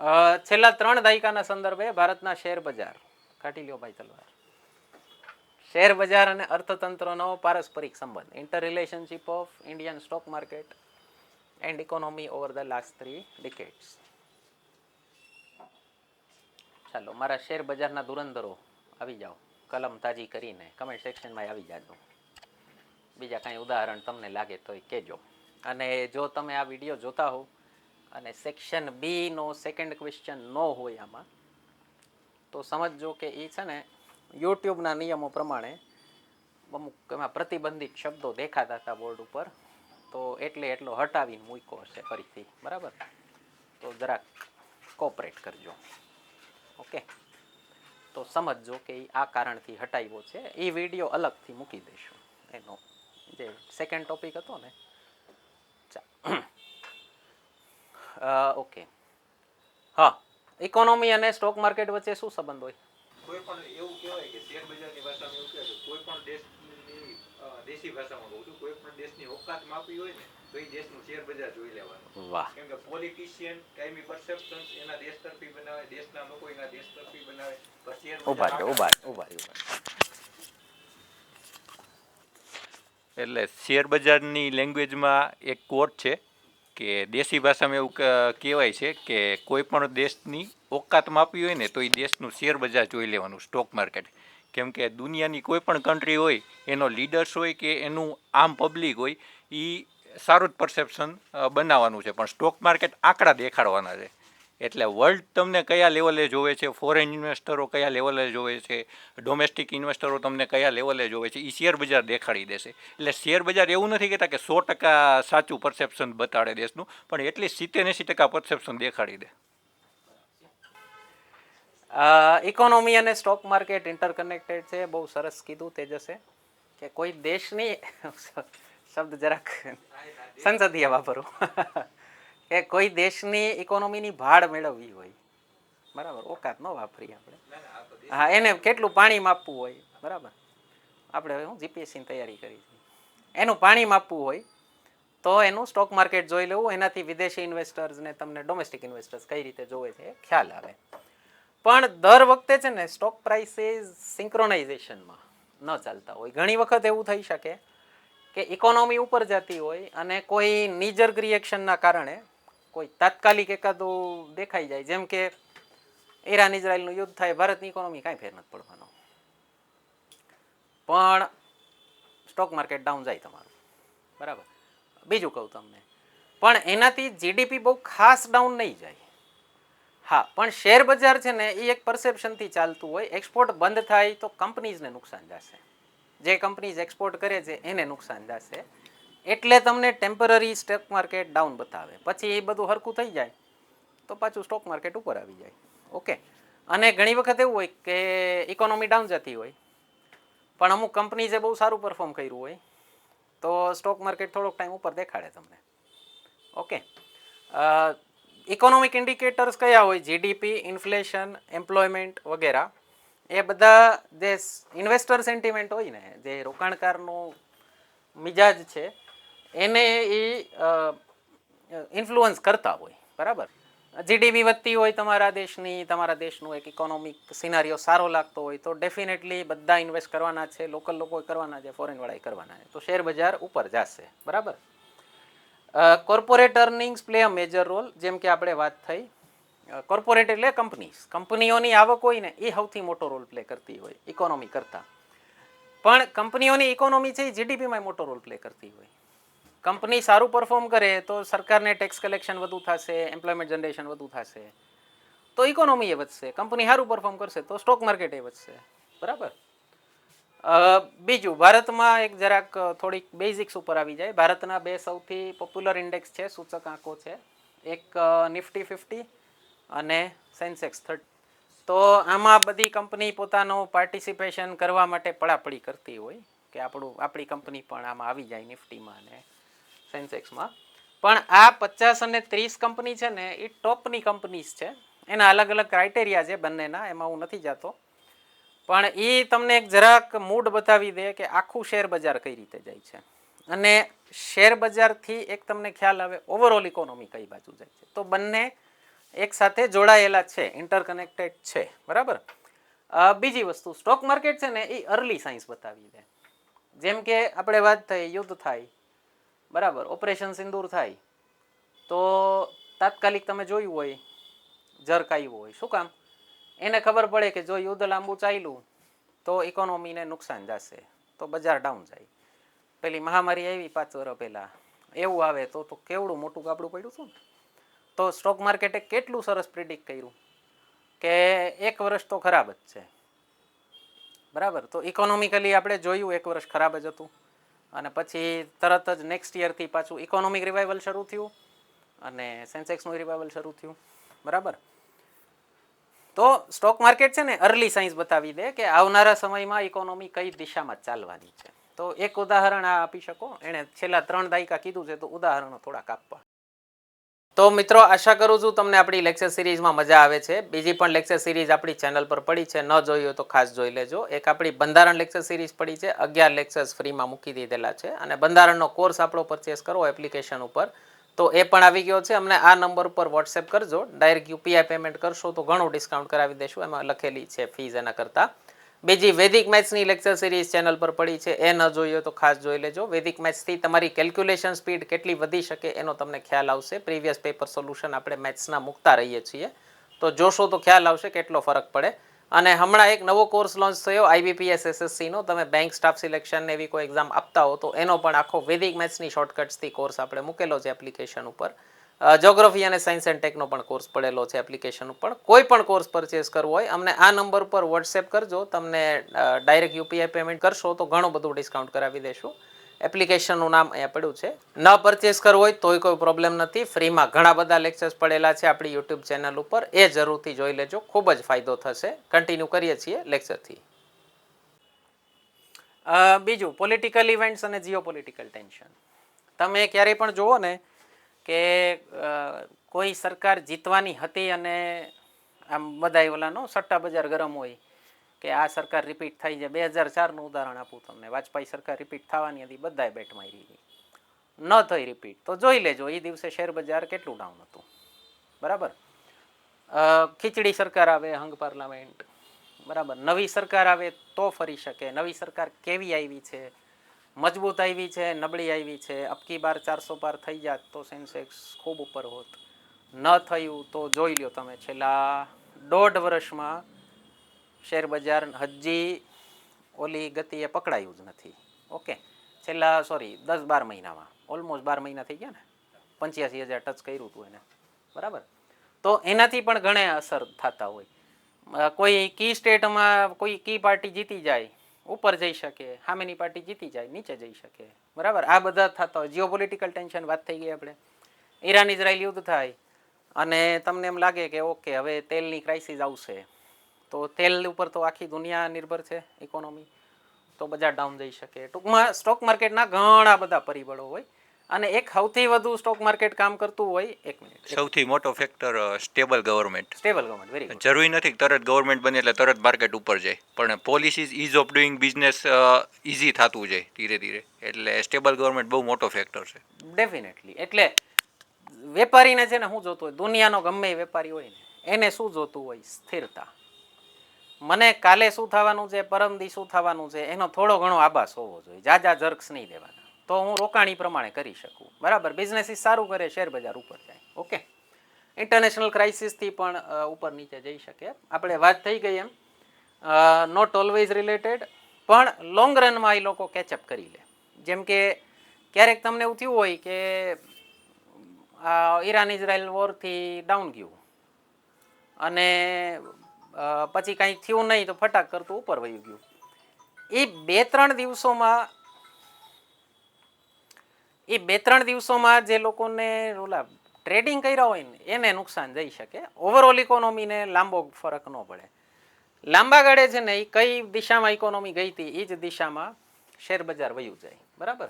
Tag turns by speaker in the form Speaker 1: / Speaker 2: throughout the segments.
Speaker 1: છેલ્લા 3 દાયકાના સંદર્ભે ભારતના શેર બજાર કાઢી લ્યો ભાઈ તલવાર. શેર બજાર અને અર્થતંત્રનો પારસ્પરિક સંબંધ, inter relationship of Indian stock market and economy over the last 3 ડિકેડ્સ. ચાલો મારા શેર બજારના ધુરંધરો આવી જાઓ, કલમ તાજી કરીને કમેન્ટ સેક્શનમાં આવી જાજો. બીજા કાંઈ ઉદાહરણ તમને લાગે તો કહેજો. અને જો તમે આ વિડીયો જોતા હો અને સેક્શન બી નો સેકન્ડ ક્વેશ્ચન ન હોય આમાં, તો સમજજો કે એ છે ને યુટ્યુબના નિયમો પ્રમાણે અમુક એમાં પ્રતિબંધિત શબ્દો દેખાતા હતા બોર્ડ ઉપર, તો એટલો હટાવીને મૂક્યો હશે ફરીથી. બરાબર, તો જરાક કોઓપરેટ કરજો. ઓકે, તો સમજજો કે આ કારણથી હટાવ્યો છે. એ વિડીયો અલગથી મૂકી દઈશું, એનો જે સેકન્ડ ટોપિક હતો ને. ઓકે, હા, ઇકોનોમી અને સ્ટોક માર્કેટ વચ્ચે શું સંબંધ હોય?
Speaker 2: કોઈ પણ એવું કહેવાય કે શેર બજારની ભાષામાં એવું કહેવાય કે કોઈ પણ દેશની દેશી ભાષામાં કહું છું, કોઈ પણ દેશની ઓકાત માપી હોય ને તો એ દેશનું શેર બજાર જોઈ લેવાનું.
Speaker 1: વાહ.
Speaker 2: કેમ કે પોલિટિશિયન કાયમી પરસેપ્શન્સ એના દેશ તરફી બનાવે, દેશના લોકો એના દેશ તરફી બનાવે, તો શેર
Speaker 1: ઉભા.
Speaker 3: એટલે શેર બજારની લેંગ્વેજમાં એક કોટ છે કે દેશી ભાષામાં એવું કહેવાય છે કે કોઈ પણ દેશની ઓકાત માપી હોય ને તો એ દેશનું શેર બજાર જોઈ લેવાનું, સ્ટોક માર્કેટ. કેમ કે દુનિયાની કોઈ પણ કન્ટ્રી હોય, એનો લીડર્સ હોય કે એનું આમ પબ્લિક હોય, એ સારું જ પરસેપ્શન બનાવવાનું છે, પણ સ્ટોક માર્કેટ આંકડા દેખાડવાના છે. એટલે વર્લ્ડ તમને કયા લેવલે જોવે છે, ફોરેન ઇન્વેસ્ટરો કયા લેવલે જોવે છે, ડોમેસ્ટિક ઇન્વેસ્ટરો તમને કયા લેવલે જોવે છે, એ શેર બજાર દેખાડી દેશે. એટલે શેર બજાર એવું નથી કહેતા કે 100% સાચું પરસેપ્શન બતાડે દેશનું, પણ એટલી 70-80% પરસેપ્શન દેખાડી દે.
Speaker 1: ઇકોનોમી અને સ્ટોક માર્કેટ ઇન્ટરકનેક્ટેડ છે. બહુ સરસ કીધું તેજસે કે કોઈ દેશની શબ્દ જરાક સંસદીય વાપરો કે કોઈ દેશની ઇકોનોમીની ભાડ મેળવવી હોય, બરાબર, ઓકાત ન વાપરી આપણે. હા, એને કેટલું પાણી માપવું હોય, બરાબર, આપણે હું જીપીએસસીની તૈયારી કરી છે, એનું પાણી માપવું હોય તો એનું સ્ટોક માર્કેટ જોઈ લેવું. એનાથી વિદેશી ઇન્વેસ્ટર્સ ને તમને ડોમેસ્ટિક ઇન્વેસ્ટર્સ કઈ રીતે જોવે છે ખ્યાલ આવે. પણ દર વખતે છે ને સ્ટોક પ્રાઇસીસ સિંક્રોનાઇઝેશનમાં ન ચાલતા હોય. ઘણી વખત એવું થઈ શકે કે ઇકોનોમી ઉપર જતી હોય અને કોઈ નીજર્ક રિએક્શનના કારણે કોઈ તાત્કાલિક એકાદું દેખાઈ જાય, જેમ કે ઈરાન ઇઝરાયલનું યુદ્ધ થાય, ભારતની ઇકોનોમી કાંઈ ફેર નથી પડવાનો, પણ સ્ટોક માર્કેટ ડાઉન જાય તમારું. બરાબર, બીજું કહું તમને, પણ એનાથી જીડીપી બહુ ખાસ ડાઉન નહીં જાય. હા, પણ શેર બજાર છે ને એ એક પરસેપ્શનથી ચાલતું હોય. એક્સપોર્ટ બંધ થાય તો કંપનીઝને નુકસાન જશે, જે કંપનીઝ એક્સપોર્ટ કરે છે એને નુકસાન જશે. એટલે તમને ટેમ્પરરી સ્ટોક માર્કેટ ડાઉન બતાવે, પછી એ બધું હરખું થઈ જાય તો પાછું સ્ટોક માર્કેટ ઉપર આવી જાય. ઓકે, અને ઘણી વખત એવું હોય કે ઇકોનોમી ડાઉન જતી હોય પણ અમુક કંપનીઝે બહુ સારું પરફોર્મ કર્યું હોય તો સ્ટોક માર્કેટ થોડોક ટાઈમ ઉપર દેખાડે તમને. ઓકે, ઇકોનોમિક ઇન્ડિકેટર્સ કયા હોય? જીડીપી, ઇન્ફ્લેશન, એમ્પ્લોયમેન્ટ વગેરે. એ બધા જે ઇન્વેસ્ટર સેન્ટિમેન્ટ હોય ને, જે રોકાણકારનો મિજાજ છે, એને એ ઇન્ફ્લુઅન્સ કરતા હોય. બરાબર, જીડીપી વધતી હોય તમારા દેશનું એક ઇકોનોમિક સિનારીઓ સારો લાગતો હોય તો ડેફિનેટલી બધા ઇન્વેસ્ટ કરવાના છે, લોકલ લોકો કરવાના છે, ફોરેન વાળા કરવાના છે, તો શેર બજાર ઉપર જશે. બરાબર, corporate earnings play a major role. જેમ કે આપણે વાત થઈ, કોર્પોરેટ એટલે કંપનીઓની આવક હોય ને એ સૌથી મોટો રોલ પ્લે કરતી હોય ઇકોનોમી કરતા. પણ કંપનીઓની ઇકોનોમી છે એ જીડીપીમાં મોટો રોલ પ્લે કરતી હોય. કંપની સારું પરફોર્મ કરે તો સરકારને ટેક્સ કલેક્શન વધુ થશે, એમ્પ્લોયમેન્ટ જનરેશન વધુ થશે, તો ઇકોનોમી એ વધશે. કંપની સારું પરફોર્મ કરશે તો સ્ટોક માર્કેટ એ વધશે. બરાબર, બીજું, ભારતમાં એક જરાક થોડીક બેઝિક્સ ઉપર આવી જાય. ભારતના બે સૌથી પોપ્યુલર ઇન્ડેક્સ છે, સૂચક આંકો છે, એક નિફ્ટી 50 અને સેન્સેક્સ 30. તો આમાં બધી કંપની પોતાનું પાર્ટિસિપેશન કરવા માટે પડાપડી કરતી હોય કે આપણી કંપની પણ આમાં આવી જાય નિફ્ટીમાં અને સેન્સેક્સમાં. પણ આ 50 અને 30 કંપની છે ને એ ટોપની કંપનીઝ છે. એના અલગ અલગ ક્રાઇટેરિયા છે બંનેના, એમાં હું નથી જતો, પણ એ તમને એક જરાક મૂડ બતાવી દે કે આખું શેર બજાર કઈ રીતે જાય છે. અને શેર બજારથી એક તમને ખ્યાલ આવે ઓવરઓલ ઇકોનોમી કઈ બાજુ જાય છે. તો બંને એક સાથે જોડાયેલા છે, ઇન્ટરકનેક્ટેડ છે, બરાબર. બીજી વસ્તુ, સ્ટોક માર્કેટ છે ને એ અર્લી સાયન્સ બતાવી દે. જેમ કે આપણે વાત થઈ, યુદ્ધ થાય, બરાબર, ઓપરેશન સિંદૂર થાય, તો તાત્કાલિક તમે જોયું હોય ઝરકાયું હોય. શું કામ? એને ખબર પડે કે જો યુદ્ધ લાંબુ ચાલ્યું તો ઇકોનોમીને નુકસાન જશે, તો બજાર ડાઉન જાય. પેલી મહામારી આવી 5 વર્ષ પહેલા, એવું આવે તો કેવડું મોટું કાપડું પડ્યું હતું ને. તો સ્ટોક માર્કેટે કેટલું સરસ પ્રિડિક્ટ કર્યું કે 1 વર્ષ તો ખરાબ જ છે, બરાબર. તો ઇકોનોમિકલી આપણે જોયું 1 વર્ષ ખરાબ જ હતું, અને પછી તરત જ નેક્સ્ટ યરથી પાછું ઇકોનોમિક રિવાઇવલ શરૂ થયું અને સેન્સેક્સનું રિવાઇવલ શરૂ થયું, બરાબર. તો સ્ટોક માર્કેટ છે ને અર્લી સાયન્સ બતાવી દે કે આવનારા સમયમાં ઇકોનોમી કઈ દિશામાં ચાલવાની છે. તો એક ઉદાહરણ આ આપી શકો, એણે છેલ્લા 3 દાયકા કીધું છે, તો ઉદાહરણો થોડાક આપવા. તો મિત્રો, આશા કરું છું તમને આપણી લેક્ચર સિરીઝમાં મજા આવે છે. બીજી પણ લેક્ચર સિરીઝ આપણી ચેનલ પર પડી છે, ન જોઈ હોય તો ખાસ જોઈ લેજો. એક આપણી બંધારણ લેક્ચર સિરીઝ પડી છે, 11 લેક્ચર્સ ફ્રીમાં મૂકી દીધેલા છે, અને બંધારણનો કોર્સ આપણો પરચેસ કરવો એપ્લિકેશન ઉપર તો એ પણ આવી ગયો છે. અમને આ નંબર ઉપર વોટ્સએપ કરજો, ડાયરેક્ટ યુપીઆઈ પેમેન્ટ કરશો તો ઘણું ડિસ્કાઉન્ટ કરાવી દેશું, એમાં લખેલી છે ફીઝ એના કરતાં. બીજી વૈદિક મેથ્સની લેક્ચર સિરીઝ ચેનલ પર પડી છે, એ ન જોઈ હોય તો ખાસ જોઈ લેજો. વૈદિક મેથ્સથી તમારી કેલ્ક્યુલેશન સ્પીડ કેટલી વધી શકે એનો તમને ખ્યાલ આવશે. પ્રીવિયસ પેપર સોલ્યુશન આપણે મેથ્સના મૂકતા રહીએ છીએ, તો જોશો તો ખ્યાલ આવશે કેટલો ફરક પડે. અને હમણાં એક નવો કોર્સ લોન્ચ થયો IBPS SSCનો, તમે બેંક સ્ટાફ સિલેક્શન એવી કોઈ એક્ઝામ આપતા હો તો એનો પણ આખો વૈદિક મેથ્સની શોર્ટકટ્સથી કોર્સ આપણે મૂકેલો છે એપ્લિકેશન ઉપર. જ્યોગ્રાફી અને સાયન્સ એન્ડ ટેકનો પણ કોર્સ પડેલો છે એપ્લિકેશન ઉપર. કોઈ પણ કોર્સ પરચેસ કરવો હોય અમને આ નંબર પર વોટ્સએપ કરજો, તમને ડાયરેક્ટ યુપીઆઈ પેમેન્ટ કરશો તો ઘણું બધું ડિસ્કાઉન્ટ કરાવી દેશું. એપ્લિકેશનનું નામ અહીંયા પડ્યું છે. ન પરચેસ કરવું હોય તોય કોઈ પ્રોબ્લેમ નથી, ફ્રીમાં ઘણા બધા લેક્ચર્સ પડેલા છે આપણી યુટ્યુબ ચેનલ ઉપર, એ જરૂરથી જોઈ લેજો, ખૂબ જ ફાયદો થશે. કન્ટિન્યુ કરીએ છીએ લેક્ચરથી. બીજું, પોલિટિકલ ઇવેન્ટ્સ અને જીઓપોલિટિકલ ટેન્શન. તમે ક્યારેય પણ જુઓ ને કે કોઈ સરકાર જીતવાની હતી અને આમ બધાય ઓલાનો સટ્ટા બજાર ગરમ હોય કે આ સરકાર રિપીટ થઈ જાય. 2004નું ઉદાહરણ આપું તમને, વાજપેયી સરકાર રિપીટ થવાની હતી, બધાએ બેટ મારી, ન થઈ રિપીટ, તો જોઈ લેજો એ દિવસે શેર બજાર કેટલું ડાઉન હતું, બરાબર. ખીચડી સરકાર આવે, હંગ પાર્લામેન્ટ, બરાબર. નવી સરકાર આવે તો ફરી શકે. નવી સરકાર કેવી આવી છે, મજબૂત આવી છે, નબળી આવી છે. અબકી બાર 400 પાર થઈ જાત તો સેન્સેક્સ ખૂબ ઉપર હોત. ન થયું તો જોઈ લ્યો તમે, છેલ્લા 1.5 વર્ષમાં શેર બજાર હજી ઓલી ગતિએ પકડાયું જ નથી. ઓકે, છેલ્લા 10-12 મહિનામાં, ઓલમોસ્ટ 12 મહિના થઈ ગયા ને, 85,000 ટચ કર્યું હતું એને, બરાબર. તો એનાથી પણ ઘણા અસર થતા હોય. કોઈ કી સ્ટેટમાં કોઈ કી પાર્ટી જીતી જાય, ઉપર જઈ શકે, સામેની પાર્ટી જીતી જાય, નીચે જઈ શકે, બરાબર. આ બધા થતા હોય. જીઓપોલિટિકલ ટેન્શન વાત થઈ ગઈ આપણે. ઈરાન ઇઝરાયલ યુદ્ધ થાય અને તમને એમ લાગે કે ઓકે હવે તેલની ક્રાઇસિસ આવશે, તો તેલ ઉપર તો આખી દુનિયા નિર્ભર છે ઇકોનોમી, તો બજાર ડાઉન જઈ શકે. ટૂંકમાં સ્ટોક માર્કેટના ઘણા બધા પરિબળો હોય, અને એક સૌથી વધુ સ્ટોક માર્કેટ કામ કરતું હોય, 1 મિનિટ,
Speaker 3: સૌથી મોટો factor stable government.
Speaker 1: Stable government. Very good.
Speaker 3: જરૂરી નથી કે તરત ગવર્મેન્ટ બને એટલે તરત માર્કેટ ઉપર જાય, પણ policies ease of doing business easy થતું જાય ધીરે ધીરે, એટલે સ્ટેબલ ગવર્મેન્ટ બહુ મોટો ફેક્ટર છે.
Speaker 1: ડેફિનેટલી. એટલે વેપારીને છે ને શું જોતું હોય, દુનિયાનો ગમે એ વેપારી હોય ને એને શું જોતું હોય, સ્થિરતા. મને કાલે શું થવાનું છે, પરમદી શું થવાનું છે, એનો થોડો ઘણો આભાસ હોવો જોઈએ. જાજા જર્ક્સ નહીં દેવાના, તો હું રોકાણી પ્રમાણે કરી શકું, બરાબર. બિઝનેસ સારું કરે, શેર બજાર ઉપર જાય. ઓકે, ઇન્ટરનેશનલ ક્રાઇસિસથી પણ ઉપર નીચે જઈ શકે. આપણે વાત થઈ ગઈ એમ, નોટ ઓલવેઝ રિલેટેડ, પણ લોંગ રનમાં એ લોકો કેચઅપ કરી લે. જેમ કે ક્યારેક તમને એવું થયું હોય કે ઈરાન ઇઝરાયલ વોરથી ડાઉન ગયું અને પછી કાંઈ થયું નહીં તો ફટાક કરતું ઉપર વયું ગયું. એ 2-3 દિવસોમાં જે લોકોને ઓલા ટ્રેડિંગ કર્યા હોય ને એને નુકસાન જઈ શકે. ઓવરઓલ ઇકોનોમીને લાંબો ફરક ન પડે. લાંબા ગાળે છે ને એ કઈ દિશામાં ઇકોનોમી ગઈ હતી એ જ દિશામાં શેર બજાર વયું જાય, બરાબર.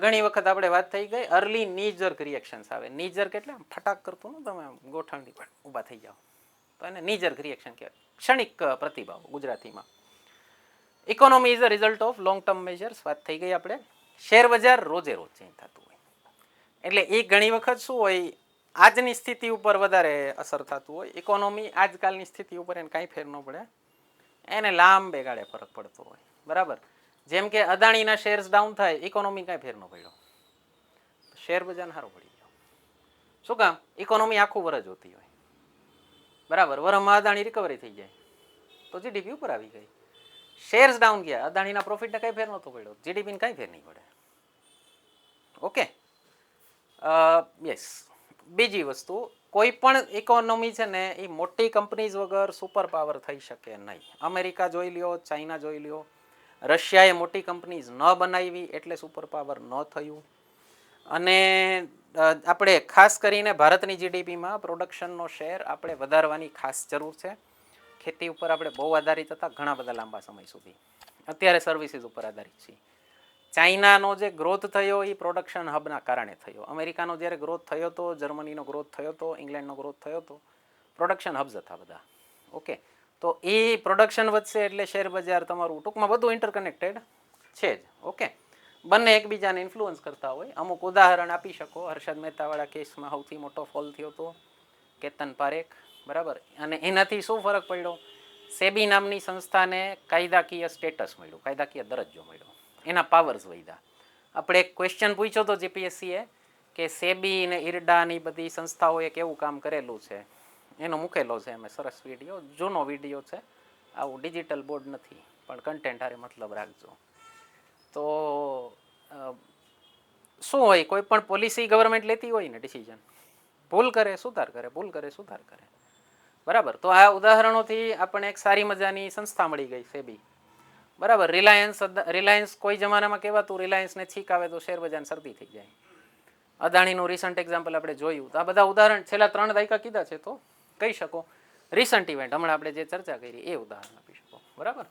Speaker 1: ઘણી વખત આપણે વાત થઈ ગઈ અર્લી નીજર્ક રિએક્શન્સ આવે. નીજર્ક એટલે ફટાક કરતું ને તમે ગોઠણની પણ ઊભા થઈ જાઓ, તો એને નીજર્ક રિએક્શન કહેવાય, ક્ષણિક પ્રતિભાવ ગુજરાતીમાં. Economy is a result of long term measures, વાત થઈ ગઈ આપણે. શેર બજાર રોજે રોજ ચેન્જ થતું હોય, એટલે એ ઘણી વખત શું હોય, આજની સ્થિતિ ઉપર વધારે અસર થતું હોય. ઇકોનોમી આજકાલની સ્થિતિ ઉપર એને કાંઈ ફેર ન પડે, એને લાંબે ગાળે ફરક પડતો હોય. બરાબર, જેમ કે અદાણીના શેર્સ ડાઉન થાય, ઇકોનોમી કાંઈ ફેર ન પડ્યો, શેર બજાર સારો પડી ગયો. શું કામ? ઇકોનોમી આખું વરસ જોતી હોય. બરાબર, વરમાં અદાણી રિકવરી થઈ જાય તો જીડીપી ઉપર આવી ગઈ. શેર્સ ડાઉન ગયા, અદાણીના પ્રોફિટને કાંઈ ફેર નહોતો પડ્યો, જીડીપીને કાંઈ ફેર નહીં પડે. Okay, yes. બીજી વસ્તુ, કોઈ પણ ઇકોનોમી છે ને એ મોટી કંપનીઝ વગર સુપર પાવર થઈ શકે નહીં. અમેરિકા જોઈ લ્યો, ચાઇના જોઈ લ્યો, રશિયાએ મોટી કંપનીઝ ન બનાવી એટલે સુપર પાવર ન થયું. અને આપણે ખાસ કરીને ભારતની જીડીપીમાં પ્રોડક્શનનો શેર આપણે વધારવાની ખાસ જરૂર છે. ખેતી ઉપર આપણે બહુ આધારિત હતા ઘણા બધા લાંબા સમય સુધી, અત્યારે સર્વિસીસ ઉપર આધારિત છીએ. ચાઇનાનો જે ગ્રોથ થયો એ પ્રોડક્શન હબના કારણે થયો. અમેરિકાનો જ્યારે ગ્રોથ થયો હતો, જર્મનીનો ગ્રોથ થયો હતો, ઇંગ્લેન્ડનો ગ્રોથ થયો હતો, પ્રોડક્શન હબ્સ હતા બધા. ઓકે, તો એ પ્રોડક્શન વધશે એટલે શેર બજાર તમારું ટૂંકમાં બધું ઇન્ટરકનેક્ટેડ છે જ. ઓકે, બંને એકબીજાને ઇન્ફ્લુઅન્સ કરતા હોય. અમુક ઉદાહરણ આપી શકો. હર્ષદ મહેતાવાળા કેસમાં સૌથી મોટો ફોલ થયો હતો કેતન પારેખ. બરાબર, અને એનાથી શું ફરક પડ્યો? સેબી નામની સંસ્થાને કાયદાકીય સ્ટેટસ મળ્યું, કાયદાકીય દરજ્જો મળ્યો, એના પાવર્સ વધ્યા. આપણે એક ક્વેશ્ચન પૂછ્યો હતો જીપીએસસીએ કે સેબી ને ઇરડાની બધી સંસ્થાઓએ કેવું કામ કરેલું છે, એનો મૂકેલો છે અમે સરસ વિડીયો, જૂનો વિડીયો છે, આવું ડિજિટલ બોર્ડ નથી પણ કન્ટેન્ટ હારે મતલબ રાખજો. તો શું હોય, કોઈ પણ પોલિસી ગવર્મેન્ટ લેતી હોય ને ડિસિઝન, ભૂલ કરે સુધાર કરે, ભૂલ કરે સુધાર કરે. બરાબર, તો આ ઉદાહરણોથી આપણને એક સારી મજાની સંસ્થા મળી ગઈ સેબી. બરાબર, રિલાયન્સ કોઈ જમાનામાં કહેવાતું, રિલાયન્સને છીક આવે તો શેર બજાર શરદી થઈ જાય. અદાણીનું રિસન્ટ એક્ઝામ્પલ આપણે જોયું. તો આ બધા ઉદાહરણ છેલ્લા 3 દાયકા કીધા છે તો કહી શકો. રિસન્ટ ઇવેન્ટ હમણાં આપણે જે ચર્ચા કરી એ ઉદાહરણ આપી શકો. બરાબર.